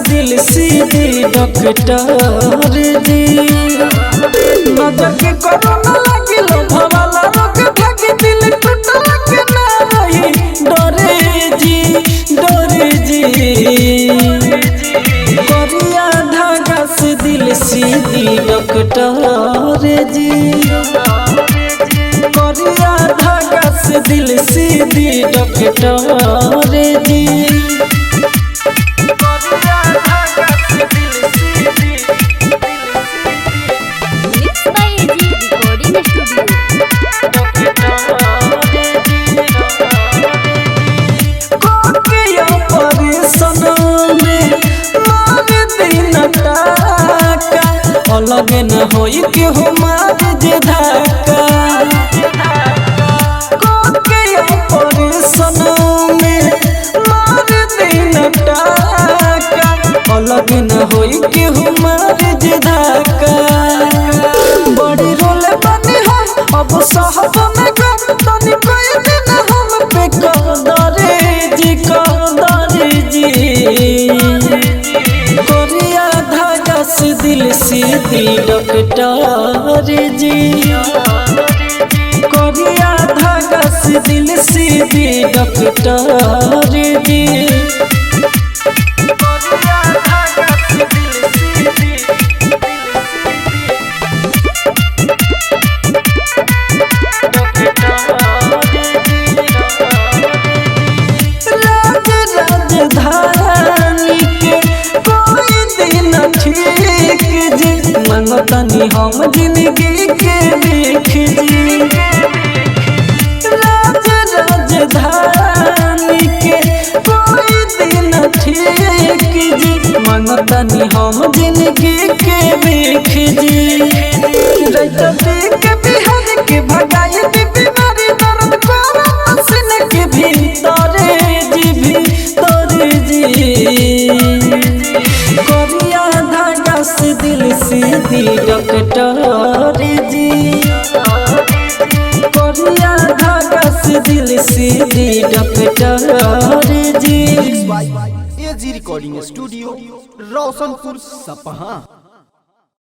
दिल सीधी डॉक्टर जी नजर के कोरोना लागिलो भवाला रोग भागी दिल टूटला के ना रही डरे जी करिया धागा से दिल सीधी डॉक्टर जी करिया धागा से दिल सीधी डॉक्टर जी अलग न होई के हमार जे धक्का कोके ऑपरेशन में मार दिन टाका अलग न होई के हमार जे धक्का बड़ी रोल बनी हम अब साहब में गम तनी कोई दिन हम पे कदरे जी कोरिया धागा से दिल सीधी डॉक्टर जी कोरिया धागा से दिल सीधी डॉक्टर जी तनी हम जिंदगी के लिख जी राजधानी के कोई दिन ठीक जी मांगतनी हम जिंदगी के लिख जी के बिहार के भगाई बीमारी दर्द कोरोना के भीतर जी कोरिया धागा से दिल सीधी डॉक्टर जी कोरिया धागा से दिल सीधी डॉक्टर जी एजी रिकॉर्डिंग स्टूडियो रोशनपुर सपहा।